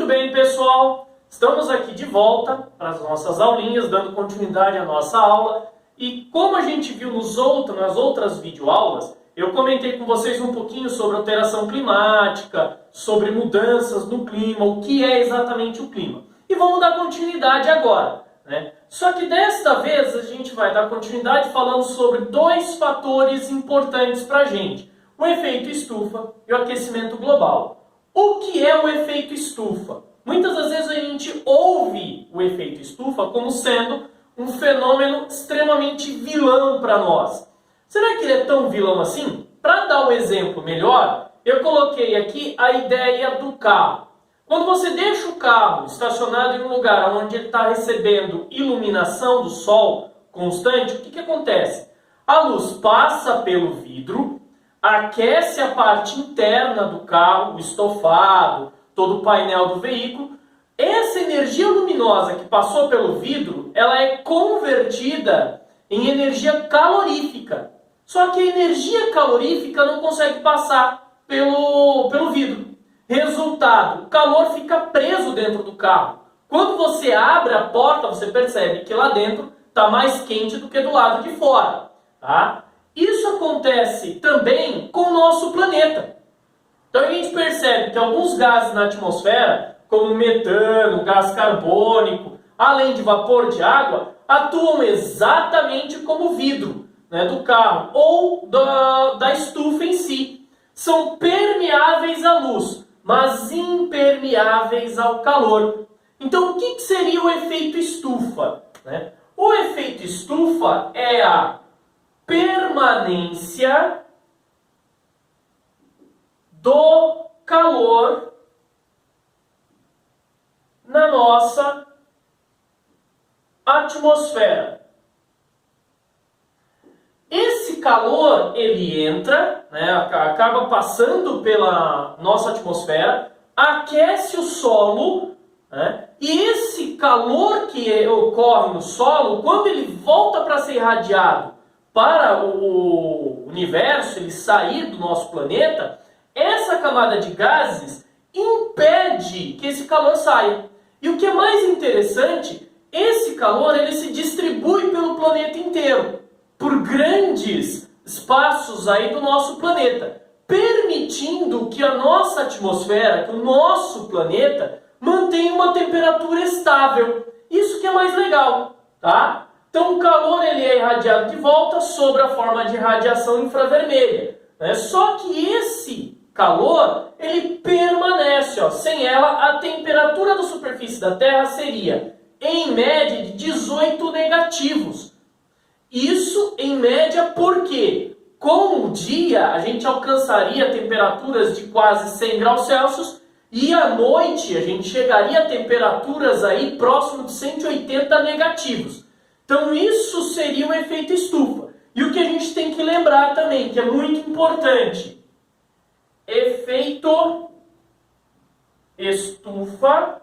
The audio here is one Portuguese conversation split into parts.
Muito bem, pessoal, estamos aqui de volta para as nossas aulinhas, dando continuidade à nossa aula. E como a gente viu nas outras videoaulas, eu comentei com vocês um pouquinho sobre alteração climática, sobre mudanças no clima, o que é exatamente o clima. E vamos dar continuidade agora, né? Só que desta vez a gente vai dar continuidade falando sobre dois fatores importantes para a gente: o efeito estufa e o aquecimento global. O que é o efeito estufa? Muitas das vezes a gente ouve o efeito estufa como sendo um fenômeno extremamente vilão para nós. Será que ele é tão vilão assim? Para dar um exemplo melhor, eu coloquei aqui a ideia do carro. Quando você deixa o carro estacionado em um lugar onde ele está recebendo iluminação do sol constante, o que acontece? A luz passa pelo vidro, aquece a parte interna do carro, o estofado, todo o painel do veículo. Essa energia luminosa que passou pelo vidro, ela é convertida em energia calorífica. Só que a energia calorífica não consegue passar pelo vidro. Resultado, o calor fica preso dentro do carro. Quando você abre a porta, você percebe que lá dentro está mais quente do que do lado de fora, tá? Isso acontece também com o nosso planeta. Então a gente percebe que alguns gases na atmosfera, como metano, gás carbônico, além de vapor de água, atuam exatamente como o vidro, né, do carro ou da estufa em si. São permeáveis à luz, mas impermeáveis ao calor. Então o que seria o efeito estufa, né? O efeito estufa é a permanência do calor na nossa atmosfera. Esse calor, ele entra, né, acaba passando pela nossa atmosfera, aquece o solo, né, e esse calor que ocorre no solo, quando ele volta para ser irradiado para o universo, ele sair do nosso planeta, essa camada de gases impede que esse calor saia. E o que é mais interessante, esse calor ele se distribui pelo planeta inteiro, por grandes espaços aí do nosso planeta, permitindo que a nossa atmosfera, que o nosso planeta, mantenha uma temperatura estável. Isso que é mais legal, tá? Então o calor ele é irradiado de volta sob a forma de radiação infravermelha, né? Só que esse calor ele permanece, ó. Sem ela, a temperatura da superfície da Terra seria, em média, de 18 negativos. Isso, em média, porque com o dia a gente alcançaria temperaturas de quase 100 graus Celsius e à noite a gente chegaria a temperaturas aí próximo de 180 negativos. Então isso seria o efeito estufa. E o que a gente tem que lembrar também, que é muito importante: efeito estufa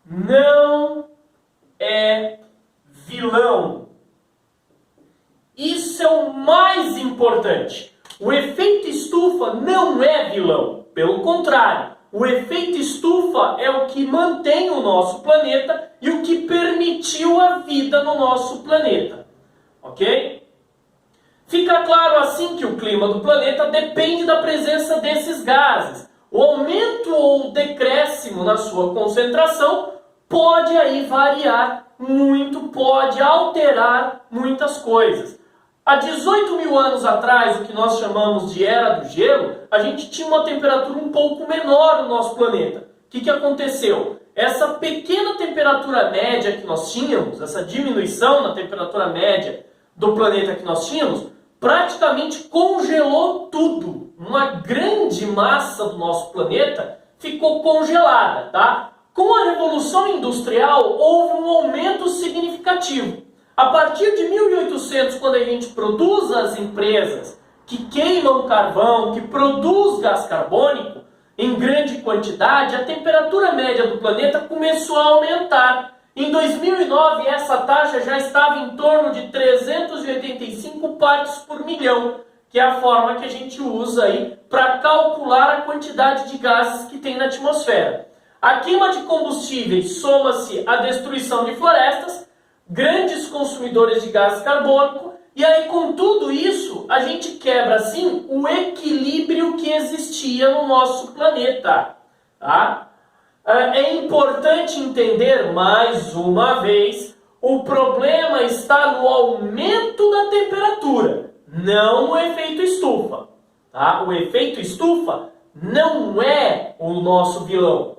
não é vilão. Isso é o mais importante. O efeito estufa não é vilão. Pelo contrário, o efeito estufa é o que mantém o nosso planeta e o que permitiu a vida no nosso planeta. Ok? Fica claro assim que o clima do planeta depende da presença desses gases. O aumento ou decréscimo na sua concentração pode aí variar muito, pode alterar muitas coisas. Há 18 mil anos atrás, o que nós chamamos de Era do Gelo, a gente tinha uma temperatura um pouco menor no nosso planeta. O que aconteceu? Essa pequena temperatura média que nós tínhamos, essa diminuição na temperatura média do planeta que nós tínhamos, praticamente congelou tudo. Uma grande massa do nosso planeta ficou congelada, tá? Com a Revolução Industrial, houve um aumento significativo. A partir de 1800, quando a gente produz as empresas que queimam carvão, que produz gás carbônico em grande quantidade, a temperatura média do planeta começou a aumentar. Em 2009, essa taxa já estava em torno de 385 partes por milhão, que é a forma que a gente usa aí para calcular a quantidade de gases que tem na atmosfera. A queima de combustíveis soma-se à destruição de florestas, grandes consumidores de gás carbônico, e aí com tudo isso a gente quebra assim o equilíbrio que existia no nosso planeta. Tá? É importante entender mais uma vez, o problema está no aumento da temperatura, não no efeito estufa. Tá? O efeito estufa não é o nosso vilão.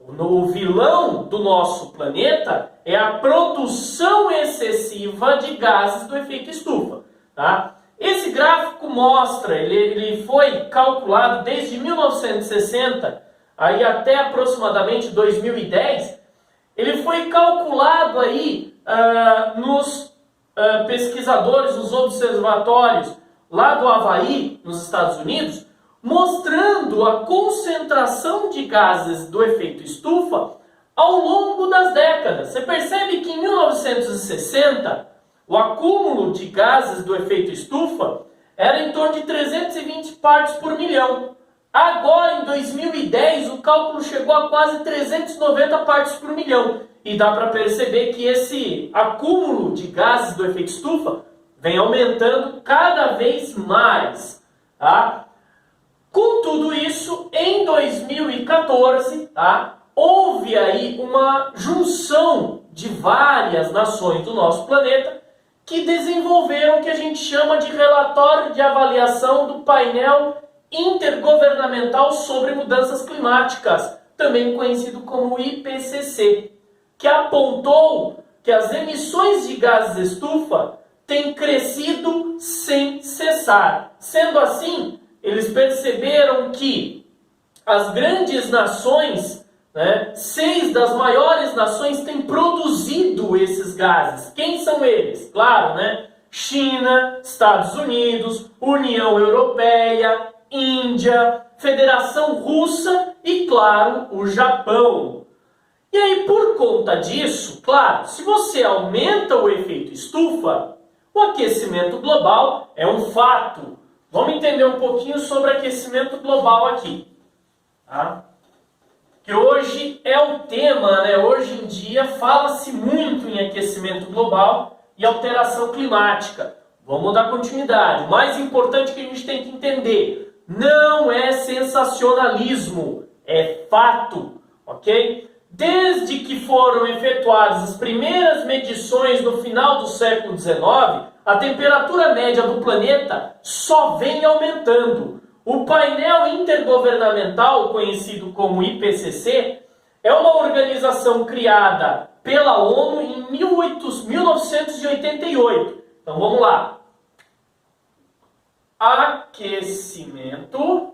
O vilão do nosso planeta é a produção excessiva de gases do efeito estufa. Tá? Esse gráfico mostra, ele foi calculado desde 1960 aí até aproximadamente 2010. Ele foi calculado aí nos pesquisadores, nos observatórios lá do Havaí, nos Estados Unidos, mostrando a concentração de gases do efeito estufa ao longo das décadas. Você percebe que em 1960, o acúmulo de gases do efeito estufa era em torno de 320 partes por milhão. Agora, em 2010, o cálculo chegou a quase 390 partes por milhão. E dá para perceber que esse acúmulo de gases do efeito estufa vem aumentando cada vez mais. Tá? Com tudo isso, em 2014, tá, houve aí uma junção de várias nações do nosso planeta que desenvolveram o que a gente chama de relatório de avaliação do painel intergovernamental sobre mudanças climáticas, também conhecido como IPCC, que apontou que as emissões de gases estufa têm crescido sem cessar. Sendo assim, eles perceberam que as grandes nações, 6 das maiores nações têm produzido esses gases. Quem são eles? Claro, China, Estados Unidos, União Europeia, Índia, Federação Russa e, claro, o Japão. E aí, por conta disso, claro, se você aumenta o efeito estufa, o aquecimento global é um fato. Vamos entender um pouquinho sobre aquecimento global aqui. Tá? Que hoje é o tema, Hoje em dia fala-se muito em aquecimento global e alteração climática. Vamos dar continuidade. O mais importante que a gente tem que entender, não é sensacionalismo, é fato, ok? Desde que foram efetuadas as primeiras medições no final do século XIX, a temperatura média do planeta só vem aumentando. O painel intergovernamental, conhecido como IPCC, é uma organização criada pela ONU em 1988. Então vamos lá. Aquecimento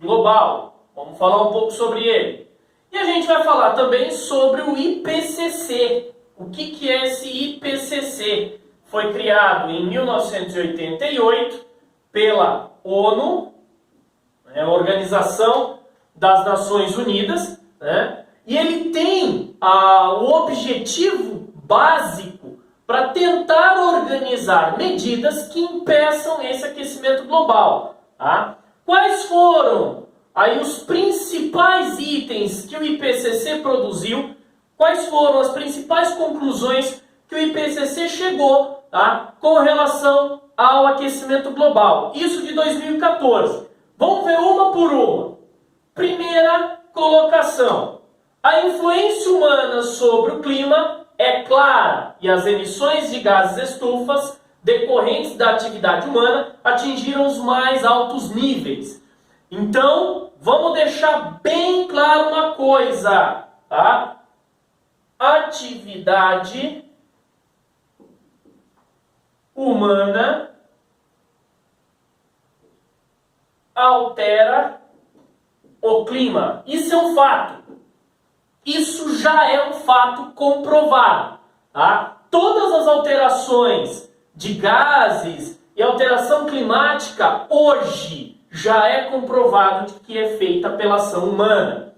global. Vamos falar um pouco sobre ele. E a gente vai falar também sobre o IPCC. O que é esse IPCC? Foi criado em 1988 pela ONU, a Organização das Nações Unidas, e ele tem o objetivo básico para tentar organizar medidas que impeçam esse aquecimento global. Tá? Quais foram aí os principais itens que o IPCC produziu? Quais foram as principais conclusões que o IPCC chegou, tá, com relação ao aquecimento global? Isso de 2014. Vamos ver uma por uma. Primeira colocação. A influência humana sobre o clima é clara e as emissões de gases estufas decorrentes da atividade humana atingiram os mais altos níveis. Então, vamos deixar bem claro uma coisa, tá? Atividade humana altera o clima. Isso é um fato. Isso já é um fato comprovado. Tá? Todas as alterações de gases e alteração climática hoje já é comprovado que é feita pela ação humana.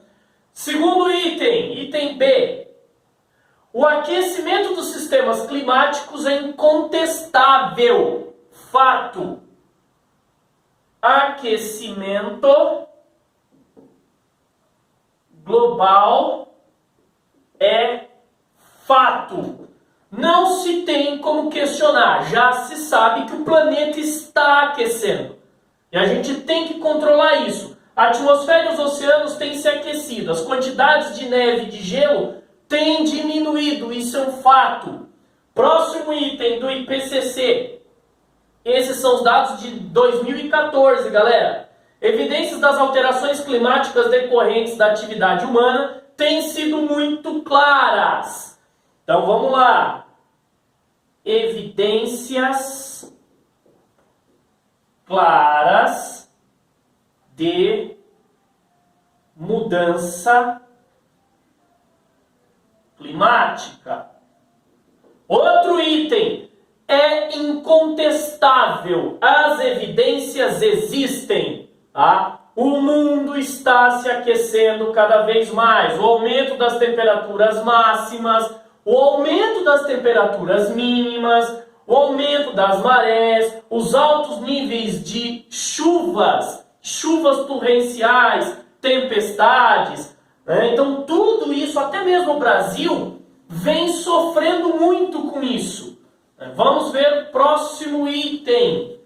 Segundo item B. O aquecimento dos sistemas climáticos é incontestável. Fato. Aquecimento global é fato. Não se tem como questionar, já se sabe que o planeta está aquecendo. E a gente tem que controlar isso. A atmosfera e os oceanos têm se aquecido, as quantidades de neve e de gelo têm diminuído, isso é um fato. Próximo item do IPCC. Esses são os dados de 2014, galera. Evidências das alterações climáticas decorrentes da atividade humana têm sido muito claras. Então vamos lá. Evidências claras de mudança climática. Outro item. É incontestável. As evidências existem. Tá? O mundo está se aquecendo cada vez mais. O aumento das temperaturas máximas, o aumento das temperaturas mínimas, o aumento das marés, os altos níveis de chuvas torrenciais, tempestades. Né? Então tudo isso, até mesmo o Brasil, vem sofrendo muito com isso. Vamos ver o próximo item.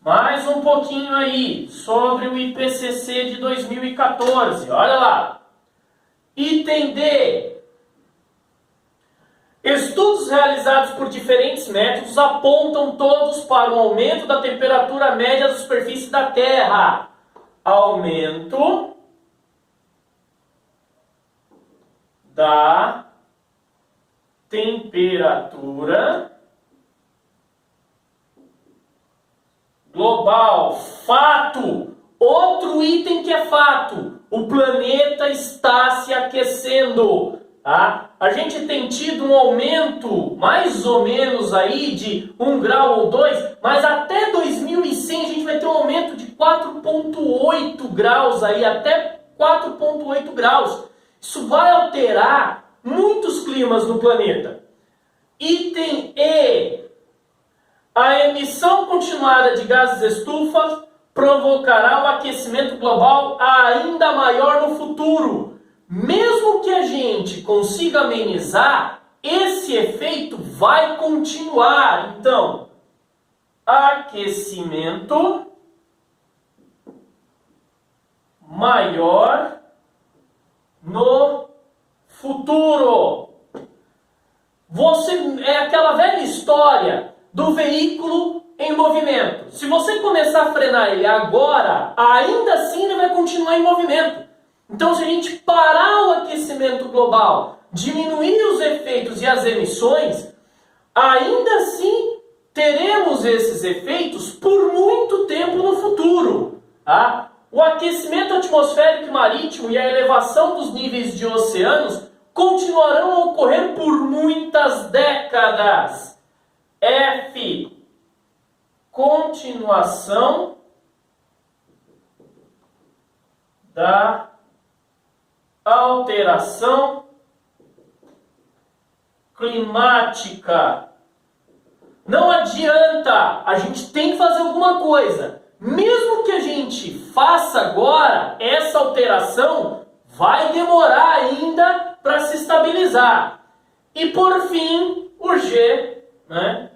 Mais um pouquinho aí sobre o IPCC de 2014. Olha lá. Item D. Estudos realizados por diferentes métodos apontam todos para o aumento da temperatura média da superfície da Terra. Aumento da temperatura global. Fato. Outro item que é fato. O planeta está se aquecendo. Tá? A gente tem tido um aumento mais ou menos aí de 1 grau ou 2, mas até 2100 a gente vai ter um aumento de 4,8 graus aí, até 4,8 graus. Isso vai alterar muitos climas no planeta. Item E. A emissão continuada de gases estufa provocará um aquecimento global ainda maior no futuro. Mesmo que a gente consiga amenizar, esse efeito vai continuar. Então, aquecimento maior no futuro. É aquela velha história do veículo em movimento. Se você começar a frenar ele agora, ainda assim ele vai continuar em movimento. Então, se a gente parar o aquecimento global, diminuir os efeitos e as emissões, ainda assim teremos esses efeitos por muito tempo no futuro. Tá? O aquecimento atmosférico e marítimo e a elevação dos níveis de oceanos continuarão a ocorrer por muitas décadas. F. Continuação da alteração climática. Não adianta, a gente tem que fazer alguma coisa. Mesmo que a gente faça agora, essa alteração vai demorar ainda para se estabilizar. E por fim, o G, né?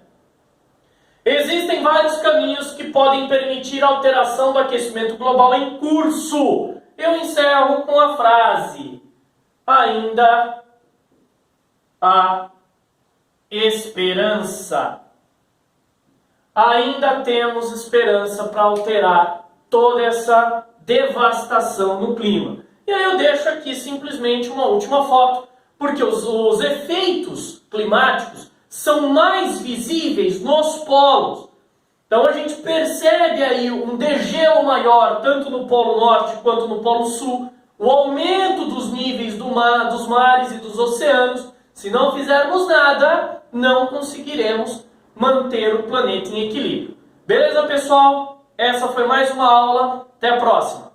Existem vários caminhos que podem permitir a alteração do aquecimento global em curso. Eu encerro com a frase: ainda há esperança. Ainda temos esperança para alterar toda essa devastação no clima. E aí eu deixo aqui simplesmente uma última foto, porque os efeitos climáticos são mais visíveis nos polos. Então a gente percebe aí um degelo maior, tanto no Polo Norte quanto no Polo Sul, o aumento dos níveis dos mares e dos oceanos. Se não fizermos nada, não conseguiremos manter o planeta em equilíbrio. Beleza, pessoal? Essa foi mais uma aula. Até a próxima!